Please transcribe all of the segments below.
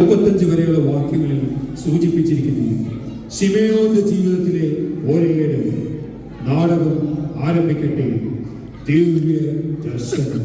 35 വരെയുള്ള വാക്യങ്ങളിൽ സൂചിപ്പിച്ചിരിക്കുന്നു. ശിമയോന്റെ ജീവിതത്തിലെ ഒരേഴ് നാടകം ആരംഭിക്കട്ടെ. ദിവ്യ ദർശനം.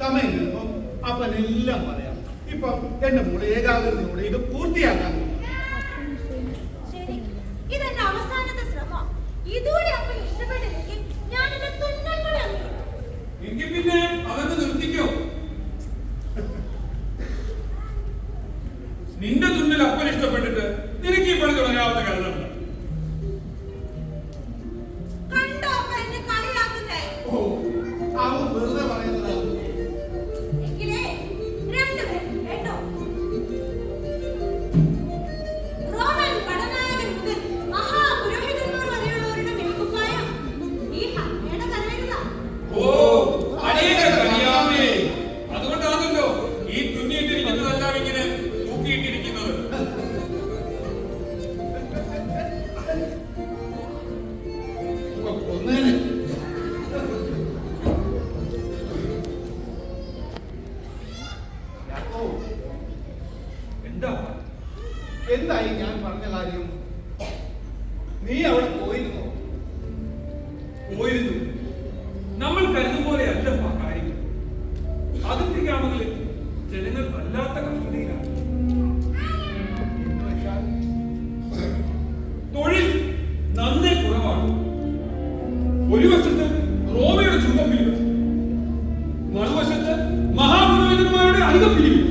സമയം കിട്ടുമ്പോൾ അപ്പനെല്ലാം പറയാം. ഇപ്പൊ എന്റെ മോളെ ഏകാഗ്രതയോടെ ഇത് പൂർത്തിയാക്കാൻ ഇതെന്റെ അവസാനത്തെ ശ്രമം. ഇതുകൂടി അപ്പൻ ഇഷ്ടപ്പെട്ടില്ലെങ്കിൽ ഞാൻ എന്റെ തുന്നൽ കൂടെ എങ്കിൽ പിന്നെ അതൊക്കെ നിർത്തിക്കോ. നിന്റെ തുന്നൽ അപ്പൻ ഇഷ്ടപ്പെട്ടിട്ട് നിനക്ക് ഈ പണി തുടങ്ങാവുന്ന കരുതുണ്ട്. കണ്ടോ അപ്പ എന്നെ കളിയാക്കുന്നേ? ഓ അവൻ വെറുതെ പറയുന്നതാണ്. എങ്കിലേ രണ്ടുപേരും കേട്ടോ. നീ അവിടെ പോയിരുന്നോ? പോയിരുന്നു. നമ്മൾ കരുതും പോലെയല്ല കാര്യങ്ങൾ. അതിന്റെ ഗ്രാമങ്ങളിൽ ജനങ്ങൾ വല്ലാത്ത കഷ്ടതയിലാണ്. തൊഴിൽ നന്നേ കുറവാണ്. ഒരു വശത്ത് റോമയുടെ ചുങ്കപ്പിരിവ്, മറുവശത്ത് മഹാപുരോഹിതന്മാരുടെ അംഗപ്പിരിവ്.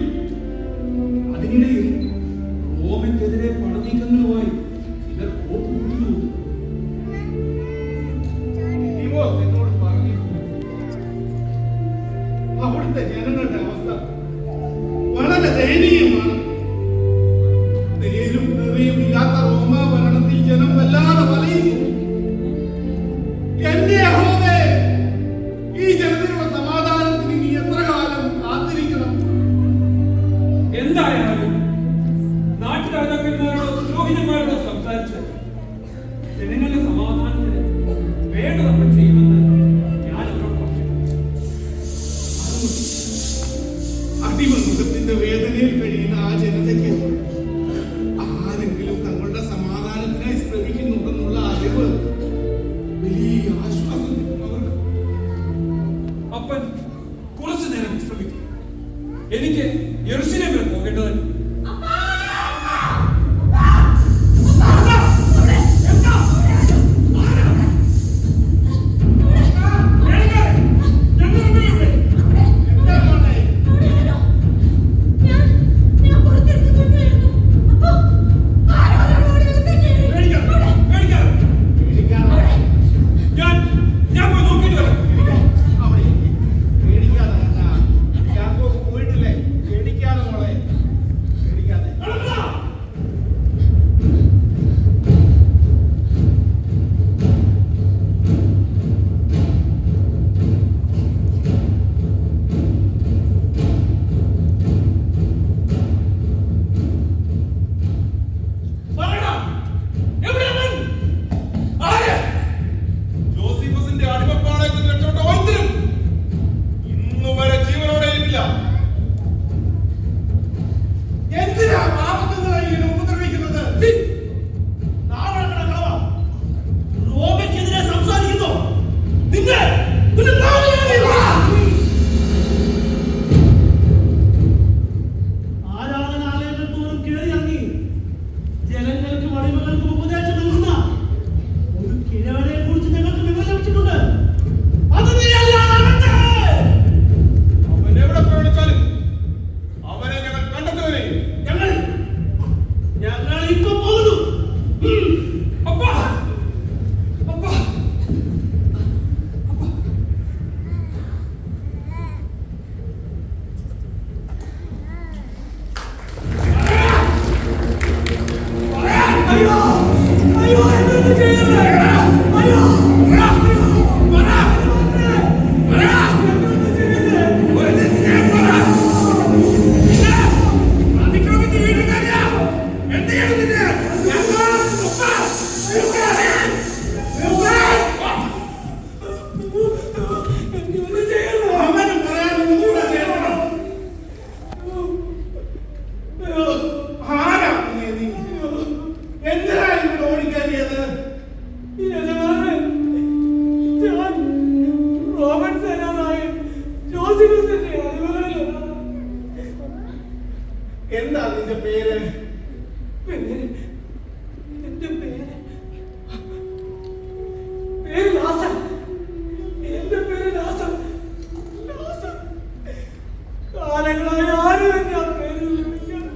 അതിനിടയിൽ റോമയ്ക്കെതിരെ പണനീക്കങ്ങളുമായി ചിലർ പോക്കുന്നു. എന്നോട് പറഞ്ഞു അവിടുത്തെ ജനങ്ങളുടെ അവസ്ഥ വളരെ ദയനീയമാണ്. നേരും നിറയും ഇല്ലാത്ത റോമാ ഭരണത്തിൽ ജനം വല്ലാതെ വലയുന്നു. എന്റെ യഹോവേ, ഈ ജനതയുടെ സമാധാനത്തിന് നീ എത്ര കാലം കാത്തിരിക്കണം? എന്തായാലും നാട്ടുരാജാക്കന്മാരോടോ പുരോഹിതന്മാരോടോ സംസാരിച്ച് ജനങ്ങളുടെ സമാധാനത്തിന് വേണ്ട നമ്മൾ ചെയ്യുമെന്ന് ഞാൻ അവരോട് പറഞ്ഞു. അടിമമുഖത്തിന്റെ വേദനയിൽ കഴിയുന്ന ആ ജനതയ്ക്ക് ആരെങ്കിലും തങ്ങളുടെ സമാധാനത്തിനായി ശ്രമിക്കുന്നുണ്ടെന്നുള്ള അറിവ് വലിയ ആശ്വാസം കിട്ടും അവർക്ക്. അപ്പൻ കുറച്ചു നേരം വിശ്രമിക്കും. എനിക്ക് യെരൂശലേമിൽ പോകേണ്ടതുണ്ട്. എന്താ നിന്റെ പേര്? എന്റെ പേര് ലാസർ. എന്റെ പേര് ലാസർ. കാലങ്ങളായി ആരും എന്നെ ആ പേരിൽ വിളിക്കണം.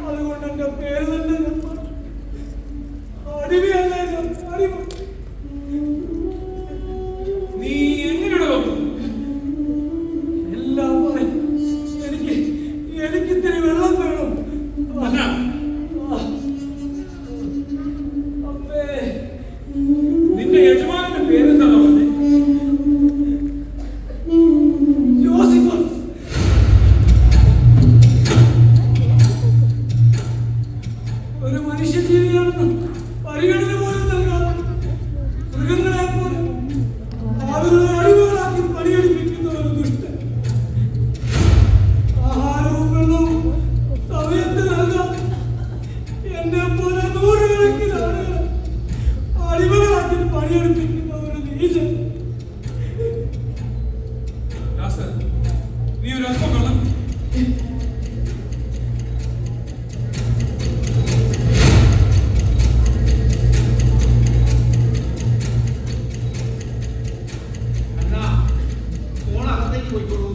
അതുകൊണ്ട് എന്റെ പേര് തന്നെ അടിമയല്ല. അടിമ. നീ എങ്ങനെയുടെ വന്നു? എല്ലാം പറയും. എനിക്ക് ഇത്തിരി വെള്ളം വേണം. അല്ല, അമ്മേ, നിന്റെ യജമാനന്റെ പേരെന്താണോ പറഞ്ഞത്? ജോസിഫസ്. ഒരു മനുഷ്യജീവിയാണെന്ന് പരിഗണന പോലും നൽകാതെ മൃഗങ്ങളെ പോലും ആളുകളെ അടിമകളാക്കി പണിയെടുപ്പിക്കുന്ന ഒരു ദുഷ്ടൻ. ആഹാരവും വെള്ളവും സമയത്ത് നൽകാതെ എന്നെ പോലെ നൂറുകളെ നൂറുകണക്കിന് ആളുകൾ അടിമകളാക്കി പണിയെടുപ്പിക്കുന്ന ഒരു നീചൻ. ദാസൻ, നീ ഒരു അല്പം വെള്ളം. അണ്ണാ, ഫോൺ അകത്തേക്ക് പോയിക്കോളൂ.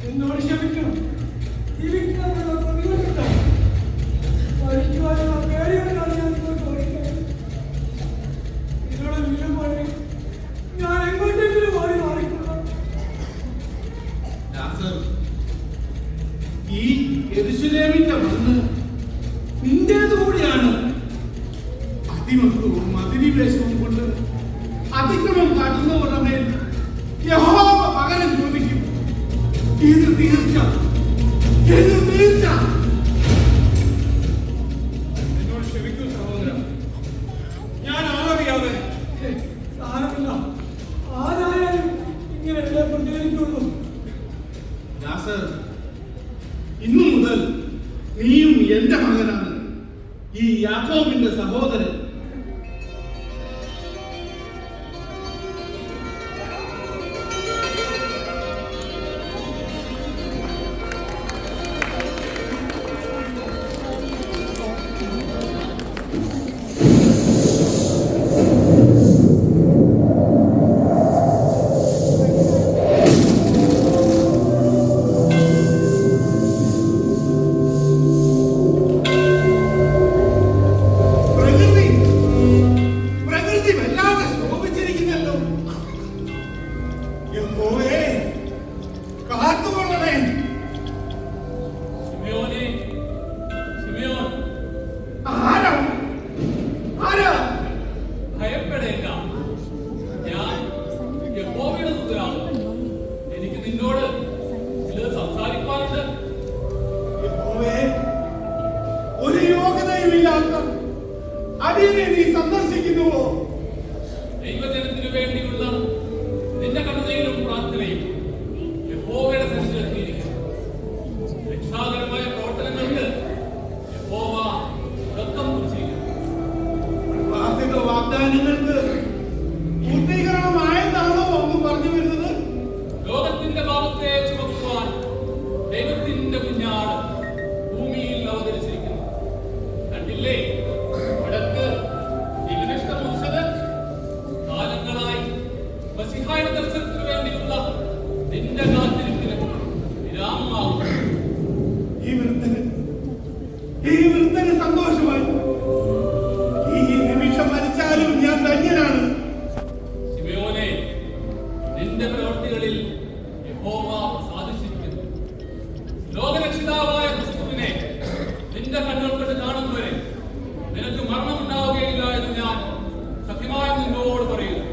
എന്നോട് ക്ഷമിക്കണം. ജീവിക്കാനുള്ള പ്രതികളുണ്ടോ? മരിക്കുവാനുള്ള പേടികൊണ്ടാണ് ഞാൻ ഇങ്ങോട്ട് ഓടിക്കുന്നത്. ഇതിനോട് വീഴുമ്പോൾ ഞാൻ എങ്ങോട്ടെങ്കിലും ഓടി മാറിക്കൊള്ളാം. ദാസൻ, ഈ യെരൂശലേമിന്റെ മണ്ണ് നിന്റേത് കൂടിയാണ്. അതിമത്വവും അധിനിവേശവും കൊണ്ട് അതിക്രമം കാട്ടുന്നവരുടെ മേൽ യഹോവ പകരം ചോദിക്കും. ഇത് തീർച്ച, ഇത് തീർച്ച. എന്നോട് ക്ഷമിക്കൂ സഹോദര, ഞാൻ ആളറിയാതെ. സാരമില്ല, ആരായാലും ഇങ്ങനെയല്ലേ പ്രതികരിക്കുള്ളൂ. ദാസൻ, ഇന്നു മുതൽ നീയും എന്റെ മകനാണ്, ഈ യാക്കോബിന്റെ സഹോദരൻ. പ്രകൃതി വല്ലാതെ ശോഭിച്ചിരിക്കുന്നല്ലോ. യഹോവേ, കാത്തുകൊള്ളണേ. ശിമയോനേ, ശിമയോൻ, ആരാ ആരാ? ഭയപ്പെടേണ്ട. ഞാൻ യഹോവയുടെ ദൂതനാണ്. എനിക്ക് നിന്നോട് ചിലത് സംസാരിക്കാനുണ്ട്. യഹോവേ, ഒരു യോഗ്യതയുമില്ലാത്ത അടിയനെ നീ സന്ദർശിക്കുന്നുവോ? ദൈവജനത്തിനു വേണ്ടിയുള്ള നിന്റെ കരുണയിലും പ്രാർത്ഥനയും യഹോവയുടെ സന്നിധിയിൽ എത്തിയിരിക്കുന്നു. രക്ഷാകരമായ പ്രവർത്തനങ്ങൾക്ക് യഹോവ തുടക്കം കുറിച്ചിരിക്കുന്നു. വാർഷിക വാഗ്ദാനങ്ങൾക്ക് പൂർത്തീകരണമായെന്നാണോ ഒന്ന് പറഞ്ഞു വരുന്നത്? ലോകത്തിന്റെ പാപത്തെ ചുമക്കുവാൻ ദൈവത്തിന്റെ കുഞ്ഞാട് ഭൂമിയിൽ അവതരിച്ചിരിക്കുന്നു. കണ്ടില്ലേ, വടക്ക് ജീവനഷ്ടമോഷത് കാലങ്ങളായി മസിഹായുടെ ദർശനത്തിന് വേണ്ടിയുള്ള നിന്റെ കാത്തിരിപ്പിന് വിരാമമാകും. ഈ വൃദ്ധന് സന്തോഷമായി. ഈ നിമിഷം മരിച്ചാലും ഞാൻ ധന്യനാണ്. ശിമയോനേ, നിന്റെ പ്രവൃത്തികളിൽ യഹോവ പ്രസാദിച്ചിരിക്കുന്നു. ലോകരക്ഷിതാവായ ക്രിസ്തുവിനെ നിന്റെ കണ്ണുകൾ കൊണ്ട് കാണുന്നവരെ നിനക്ക് മരണമുണ്ടാവുകയില്ല എന്ന് ഞാൻ സത്യമായി നിന്നോട് പറയുന്നു.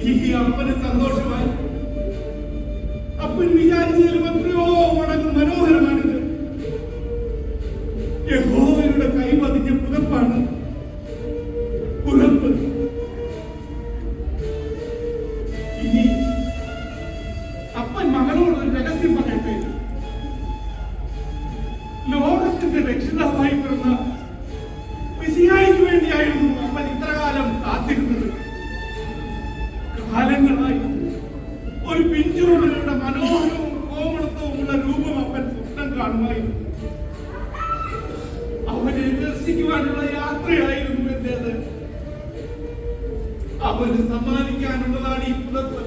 ഈ അപ്പന് സന്തോഷമായി. അപ്പൻ വിചാരിച്ചതിലും എത്രയോ മടങ്ങ് മനോഹരമാണിത്. യഹോവയുടെ കൈ പതിഞ്ഞ പുതപ്പാണ്. പുതപ്പ് ഇനി അപ്പൻ മകളോട് ഒരു രഹസ്യം പറയട്ടെ. ലോകത്തിന്റെ രക്ഷിതാവായി പിറന്ന മെസിഹായ്ക്ക് വേണ്ടിയായിരുന്നു അപ്പൻ ഇത്രകാലം കാത്തിരുന്നത്. കാലങ്ങളായി ഒരു പിഞ്ചുറുമലയുടെ മനോഹരവും കോമളത്വമുള്ള രൂപം അപ്പൻ സ്വപ്നം കാണുമായിരുന്നു. അവനെ ദർശിക്കുവാനുള്ള യാത്രയായിരുന്നു എന്റേത്. അവന് സമ്മാനിക്കാനുള്ളതാണ് ഈ പുതപ്പ്.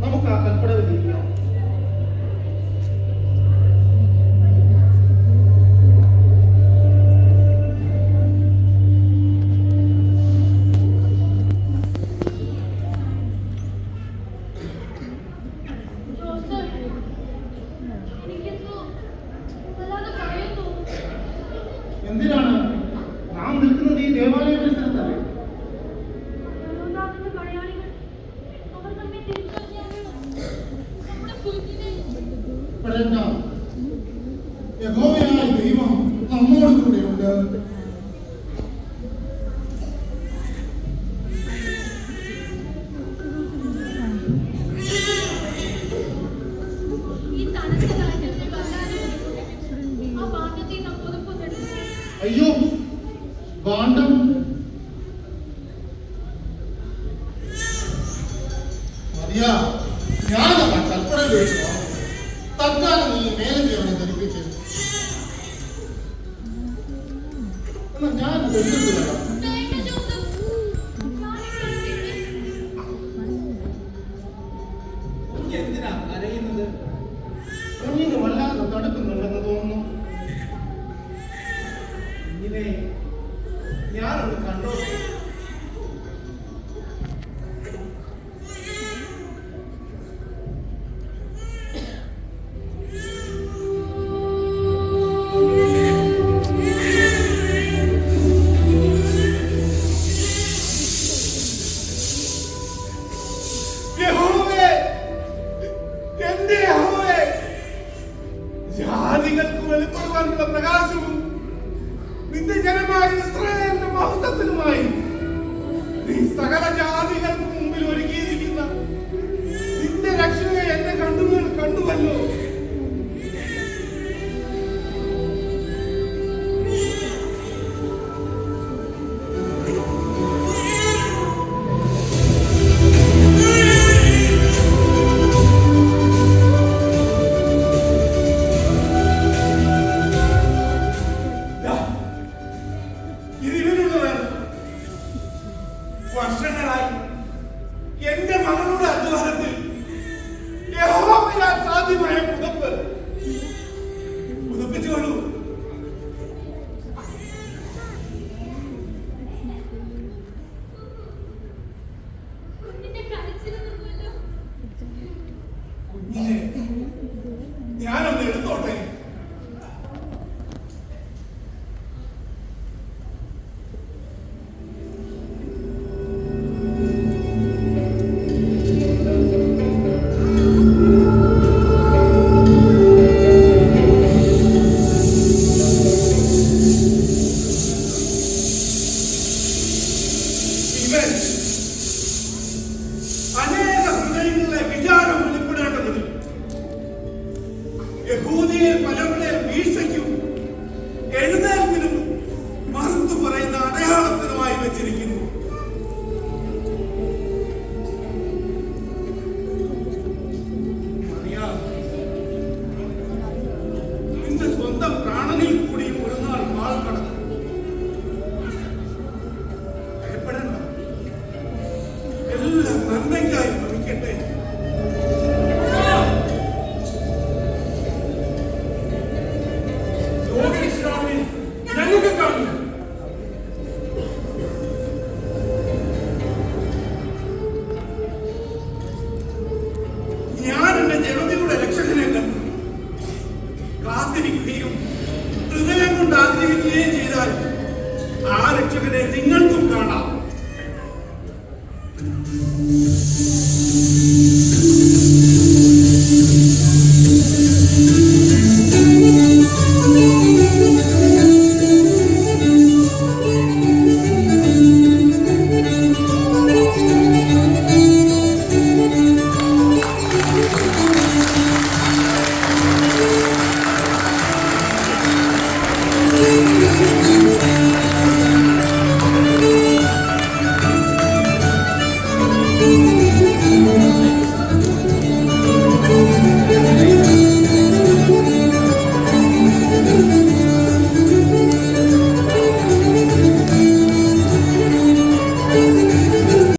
നമുക്ക് ആ കൽപ്പന ജീവിക്കാം. എന്തിനാണ് നാം നിൽക്കുന്നത്? ഈ ദേവാലയ പരിസരത്തല്ലേ? യഹോവയായ ദൈവം നമ്മോട് കൂടെയുണ്ട്. അയ്യോ ഭാണ്ഡം മതിയാ, ഞാനതാ കൽപ്പന ചോദിച്ചു. തൽക്കാലം നീ മേലത്തെ അവനെ ധരിപ്പിച്ചു. എന്നാൽ ഞാൻ കൊണ്ടിട്ട് വരാം. എന്തിനാ കരയുന്നത്? കുഞ്ഞിന് വല്ലാതെ തടുക്കുന്നുണ്ടെന്ന് തോന്നുന്നു. കുഞ്ഞിനെ ഞാനൊന്ന് കണ്ടോട്ടെ. യഹോവേ, എന്റെ യഹോവേ, ജാതികൾക്ക് വെളിപ്പെടുവാനുള്ള പ്രകാശവും നിന്റെ ജനമായ ഇസ്രായേലിന്റെ മഹത്വത്തിനുമായി നീ സകല ജാതികൾക്ക് മുമ്പിൽ ഒരുക്കിയിരിക്കുന്ന നിന്റെ രക്ഷയെ എന്റെ കണ്ണുകൾ കണ്ടുവല്ലോ. വർഷങ്ങളായി എന്റെ മകളുടെ അധ്വാനത്തിൽ യഹോവയാൽ സാധ്യമായ പുതപ്പിച്ചുകൊള്ളൂ. കുഞ്ഞിന്റെ കരച്ചിൽ നിന്നുവല്ലോ. കുഞ്ഞിനെ ഞാനൊന്ന് എടുത്തോട്ടെ. ഇവൻ അനേക ഹൃദയങ്ങളിലെ വിചാരം വെളിപ്പെടേണ്ടതിന് യഹൂദിയിൽ പലരുടെ വീഴ്ചയ്ക്കും എഴുന്നേൽപ്പിനും മറുത്തു പറയുന്ന അടയാളത്തിനുമായി വെച്ചിരിക്കുന്നു. അറിയാം, നിന്റെ സ്വന്തം പ്രാണനിൽ കൂടിയും ഒരു നാൾ പാൽ കടന്നു. ഭയപ്പെടേണ്ട, എല്ലാം നന്മയ്ക്കായി ഭവിക്കട്ടെ. യോഗേശ്വരാമേ, ഞങ്ങൾക്ക് കാണുന്നു. ഞാൻ എന്റെ ജനതയുടെ രക്ഷകനെ കണ്ടു. കാത്തിരിക്കുകയും ഹൃദയം കൊണ്ട് ആഗ്രഹിക്കുകയും ചെയ്താൽ ആ രക്ഷകനെ നിങ്ങൾക്കും കാണാം.